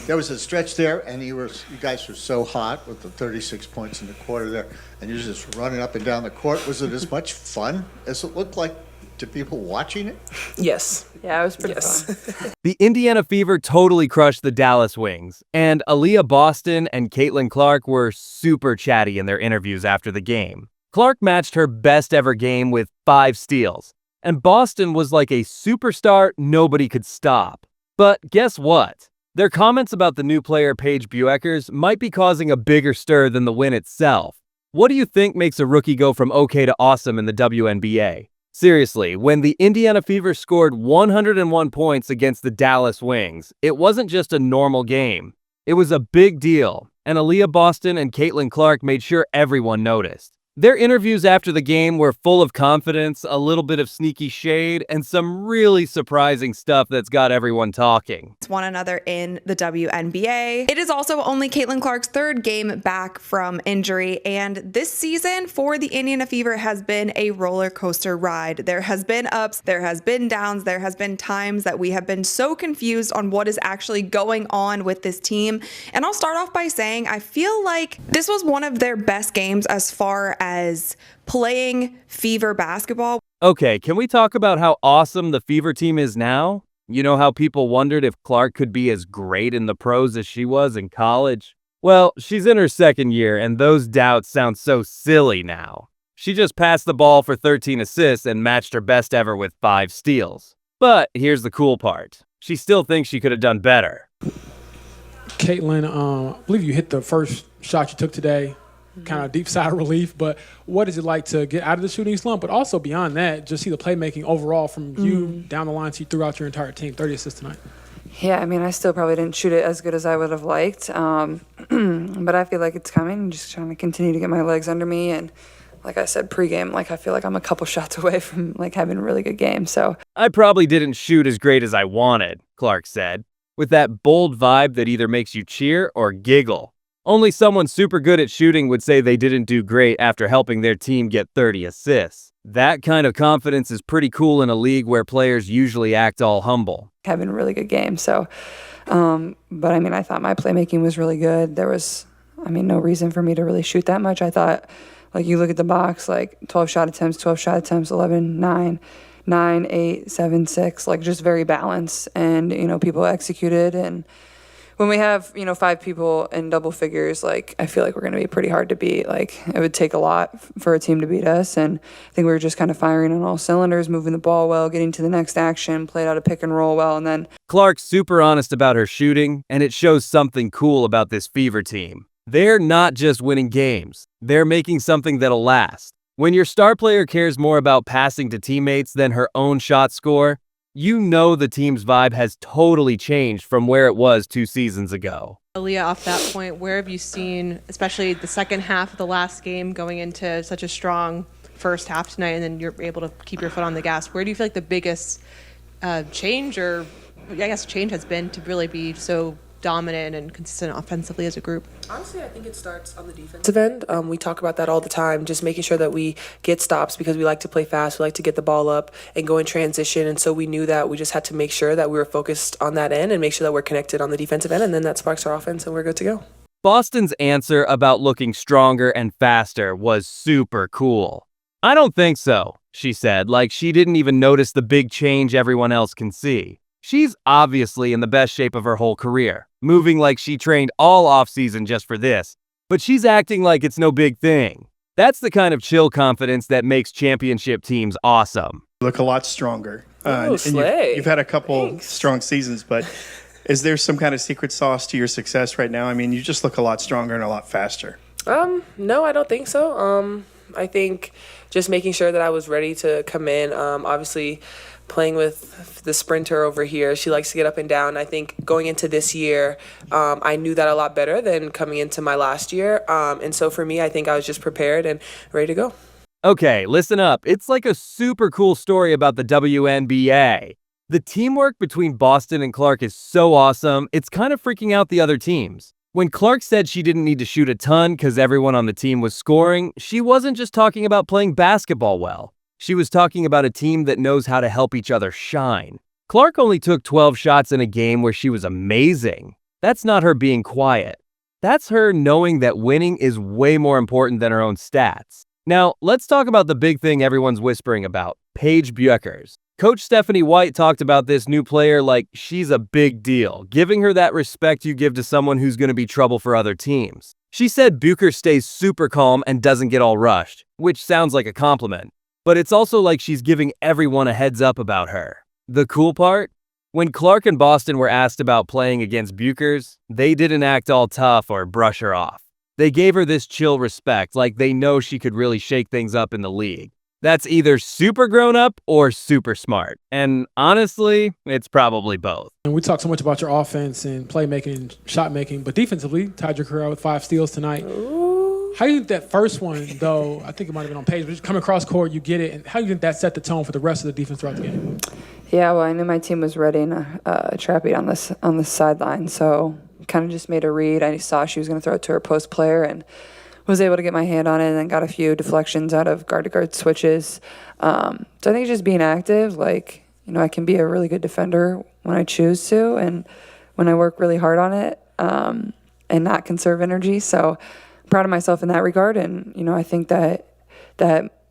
There was a stretch there, and you guys were so hot with the 36 points in the quarter there, and you're just running up and down the court. Was it as much fun as it looked like to people watching it? Yes. Yeah, it was pretty fun. The Indiana Fever totally crushed the Dallas Wings, and Aliyah Boston and Caitlynclark were super chatty in their interviews after the game. Clark matched her best ever game with 5 steals, and Boston was like a superstar nobody could stop. But guess what? Their comments about the new player Paige Bueckers might be causing a bigger stir than the win itself. What do you think makes a rookie go from okay to awesome in the WNBA? Seriously, when the Indiana Fever scored 101 points against the Dallas Wings, it wasn't just a normal game. It was a big deal, and Aliyah Boston and Caitlynclark made sure everyone noticed. Their interviews after the game were full of confidence, a little bit of sneaky shade, and some really surprising stuff that's got everyone talking. One another in the WNBA. It is also only Caitlynclark's 3rd game back from injury, and this season for the Indiana Fever has been a roller coaster ride. There has been ups, there has been downs, there has been times that we have been so confused on what is actually going on with this team. And I'll start off by saying I feel like this was one of their best games as far as playing Fever basketball. Okay, can we talk about how awesome the Fever team is now? You know how people wondered if Clark could be as great in the pros as she was in college? Well, she's in her 2nd year, and those doubts sound so silly now. She just passed the ball for 13 assists and matched her best ever with 5 steals. But here's the cool part. She still thinks she could have done better. Caitlin, I believe you hit the first shot you took today. Kind of deep sigh of relief, but what is it like to get out of the shooting slump, but also beyond that, just see the playmaking overall from you down the line so you throughout your entire team, 30 assists tonight? Yeah, I mean, I still probably didn't shoot it as good as I would have liked, but I feel like it's coming. I'm just trying to continue to get my legs under me, and like I said pregame, like I feel like I'm a couple shots away from like having a really good game. So I probably didn't shoot as great as I wanted, Clark said, with that bold vibe that either makes you cheer or giggle. Only someone super good at shooting would say they didn't do great after helping their team get 30 assists. That kind of confidence is pretty cool in a league where players usually act all humble. having a really good game. So, but I mean, I thought my playmaking was really good. There was, I mean, no reason for me to really shoot that much. I thought, like, you look at the box, like 12 shot attempts, 11, 9, 9, 8, 7, 6, like just very balanced. And, you know, people executed. And when we have, you know, 5 people in double figures, like, I feel like we're going to be pretty hard to beat. Like, it would take a lot for a team to beat us. And I think we were just kind of firing on all cylinders, moving the ball well, getting to the next action, played out a pick and roll well. And then Clark's super honest about her shooting, and it shows something cool about this Fever team. They're not just winning games. They're making something that'll last. When your star player cares more about passing to teammates than her own shot score, you know the team's vibe has totally changed from where it was 2 seasons ago. Aliyah, off that point, where have you seen, especially the second half of the last game, going into such a strong first half tonight, and then you're able to keep your foot on the gas? Where do you feel like the biggest change, or I guess change, has been to really be so dominant and consistent offensively as a group? Honestly, I think it starts on the defensive end. We talk about that all the time, just making sure that we get stops because we like to play fast. We like to get the ball up and go in transition. And so we knew that we just had to make sure that we were focused on that end and make sure that we're connected on the defensive end. And then that sparks our offense and we're good to go. Boston's answer about looking stronger and faster was super cool. "I don't think so," she said, like she didn't even notice the big change everyone else can see. She's obviously in the best shape of her whole career, moving like she trained all offseason just for this, but she's acting like it's no big thing. That's the kind of chill confidence that makes championship teams awesome. Look a lot stronger. Oh, and slay. you've had a couple Thanks. strong seasons, but is there some kind of secret sauce to your success right now? I mean, you just look a lot stronger and a lot faster. No, I don't think so. I think just making sure that I was ready to come in. Obviously, playing with the sprinter over here, she likes to get up and down. I think going into this year, I knew that a lot better than coming into my last year. And so for me, I think I was just prepared and ready to go. Okay, listen up. It's like a super cool story about the WNBA. The teamwork between Boston and Clark is so awesome, it's kind of freaking out the other teams. When Clark said she didn't need to shoot a ton because everyone on the team was scoring, she wasn't just talking about playing basketball well. She was talking about a team that knows how to help each other shine. Clark only took 12 shots in a game where she was amazing. That's not her being quiet. That's her knowing that winning is way more important than her own stats. Now, let's talk about the big thing everyone's whispering about, Paige Bueckers. Coach Stephanie White talked about this new player like she's a big deal, giving her that respect you give to someone who's going to be trouble for other teams. She said Bueckers stays super calm and doesn't get all rushed, which sounds like a compliment. But it's also like she's giving everyone a heads up about her. The cool part? When Clark and Boston were asked about playing against Bueckers, they didn't act all tough or brush her off. They gave her this chill respect, like they know she could really shake things up in the league. That's either super grown up or super smart. And honestly, it's probably both. And we talk so much about your offense and playmaking and shot making, but defensively, tied your career out with 5 steals tonight. How do you think that first one, though, I think it might have been on page, but just coming across court, you get it, and how do you think that set the tone for the rest of the defense throughout the game? Yeah, well, I knew my team was ready and trapping on the sideline, so kind of just made a read. I saw she was going to throw it to her post player and was able to get my hand on it and then got a few deflections out of guard-to-guard switches. So I think just being active, like, I can be a really good defender when I choose to and when I work really hard on it and not conserve energy. So I'm proud of myself in that regard, and, I think that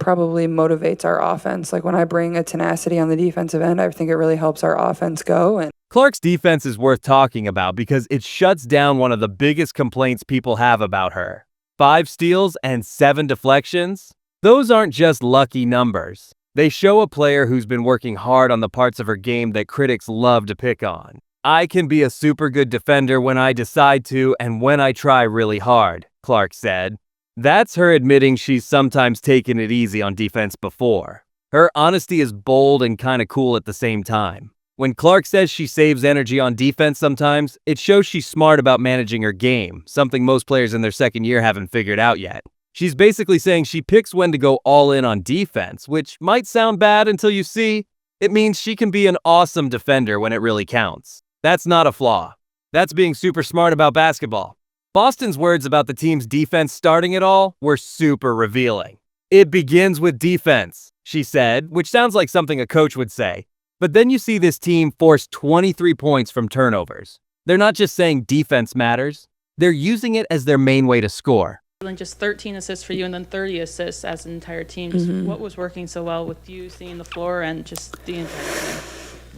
probably motivates our offense. Like when I bring a tenacity on the defensive end, I think it really helps our offense go. And Clark's defense is worth talking about because it shuts down one of the biggest complaints people have about her. 5 steals and 7 deflections? Those aren't just lucky numbers. They show a player who's been working hard on the parts of her game that critics love to pick on. I can be a super good defender when I decide to and when I try really hard, Clark said. That's her admitting she's sometimes taken it easy on defense before. Her honesty is bold and kind of cool at the same time. When Clark says she saves energy on defense sometimes, it shows she's smart about managing her game, something most players in their second year haven't figured out yet. She's basically saying she picks when to go all in on defense, which might sound bad until you see. It means she can be an awesome defender when it really counts. That's not a flaw. That's being super smart about basketball. Boston's words about the team's defense starting it all were super revealing. It begins with defense, she said, which sounds like something a coach would say. But then you see this team force 23 points from turnovers. They're not just saying defense matters. They're using it as their main way to score. Just 13 assists for you and then 30 assists as an entire team. Just what was working so well with you seeing the floor and just the entire team?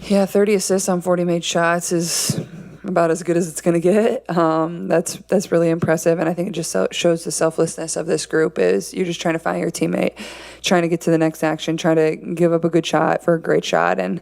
Yeah, 30 assists on 40 made shots is about as good as it's going to get. That's really impressive, and I think it just shows the selflessness of this group is you're just trying to find your teammate, trying to get to the next action, trying to give up a good shot for a great shot, and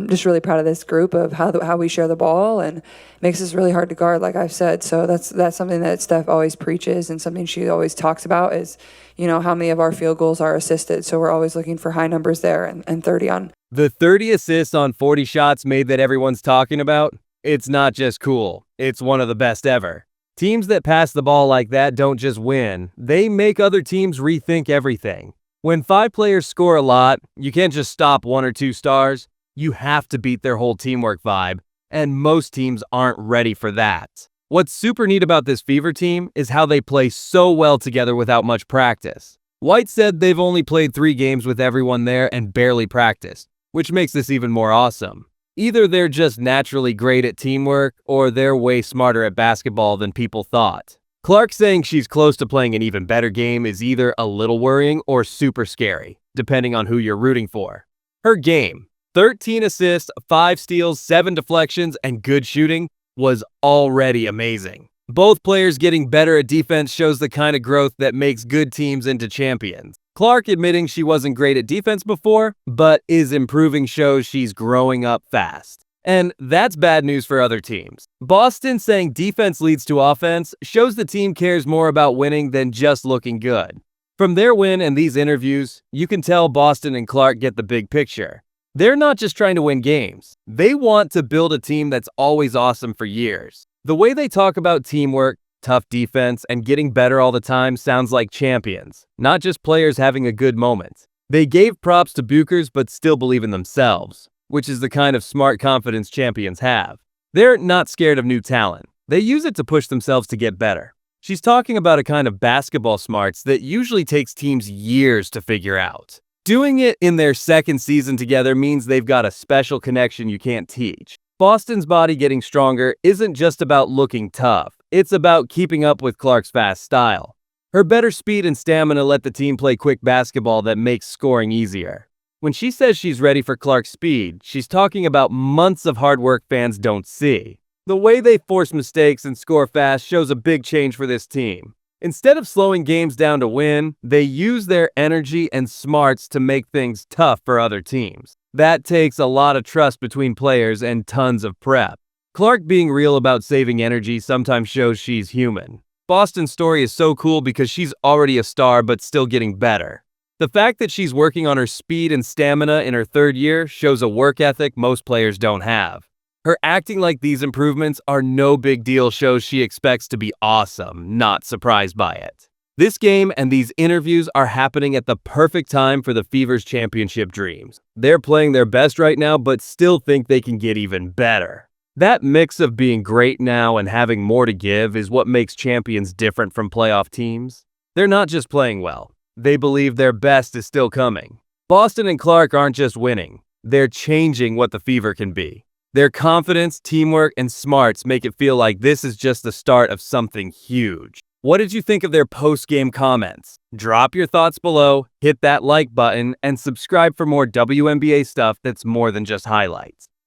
just really proud of this group of how we share the ball, and makes us really hard to guard, like I've said. So that's something that Steph always preaches and something she always talks about is, how many of our field goals are assisted. So we're always looking for high numbers there, and 30 on. The 30 assists on 40 shots made that everyone's talking about, it's not just cool, it's one of the best ever. Teams that pass the ball like that don't just win, they make other teams rethink everything. When 5 players score a lot, you can't just stop 1 or 2 stars, you have to beat their whole teamwork vibe, and most teams aren't ready for that. What's super neat about this Fever team is how they play so well together without much practice. White said they've only played 3 games with everyone there and barely practiced, which makes this even more awesome. Either they're just naturally great at teamwork, or they're way smarter at basketball than people thought. Clark saying she's close to playing an even better game is either a little worrying or super scary, depending on who you're rooting for. Her game, 13 assists, 5 steals, 7 deflections, and good shooting, was already amazing. Both players getting better at defense shows the kind of growth that makes good teams into champions. Clark admitting she wasn't great at defense before, but is improving shows she's growing up fast. And that's bad news for other teams. Boston saying defense leads to offense shows the team cares more about winning than just looking good. From their win and these interviews, you can tell Boston and Clark get the big picture. They're not just trying to win games. They want to build a team that's always awesome for years. The way they talk about teamwork, tough defense, and getting better all the time sounds like champions, not just players having a good moment. They gave props to Bueckers but still believe in themselves, which is the kind of smart confidence champions have. They're not scared of new talent. They use it to push themselves to get better. She's talking about a kind of basketball smarts that usually takes teams years to figure out. Doing it in their second season together means they've got a special connection you can't teach. Boston's body getting stronger isn't just about looking tough, it's about keeping up with Clark's fast style. Her better speed and stamina let the team play quick basketball that makes scoring easier. When she says she's ready for Clark's speed, she's talking about months of hard work fans don't see. The way they force mistakes and score fast shows a big change for this team. Instead of slowing games down to win, they use their energy and smarts to make things tough for other teams. That takes a lot of trust between players and tons of prep. Clark being real about saving energy sometimes shows she's human. Boston's story is so cool because she's already a star but still getting better. The fact that she's working on her speed and stamina in her third year shows a work ethic most players don't have. Her acting like these improvements are no big deal shows she expects to be awesome, not surprised by it. This game and these interviews are happening at the perfect time for the Fever's championship dreams. They're playing their best right now but still think they can get even better. That mix of being great now and having more to give is what makes champions different from playoff teams. They're not just playing well. They believe their best is still coming. Boston and Clark aren't just winning. They're changing what the Fever can be. Their confidence, teamwork, and smarts make it feel like this is just the start of something huge. What did you think of their post-game comments? Drop your thoughts below, hit that like button, and subscribe for more WNBA stuff that's more than just highlights.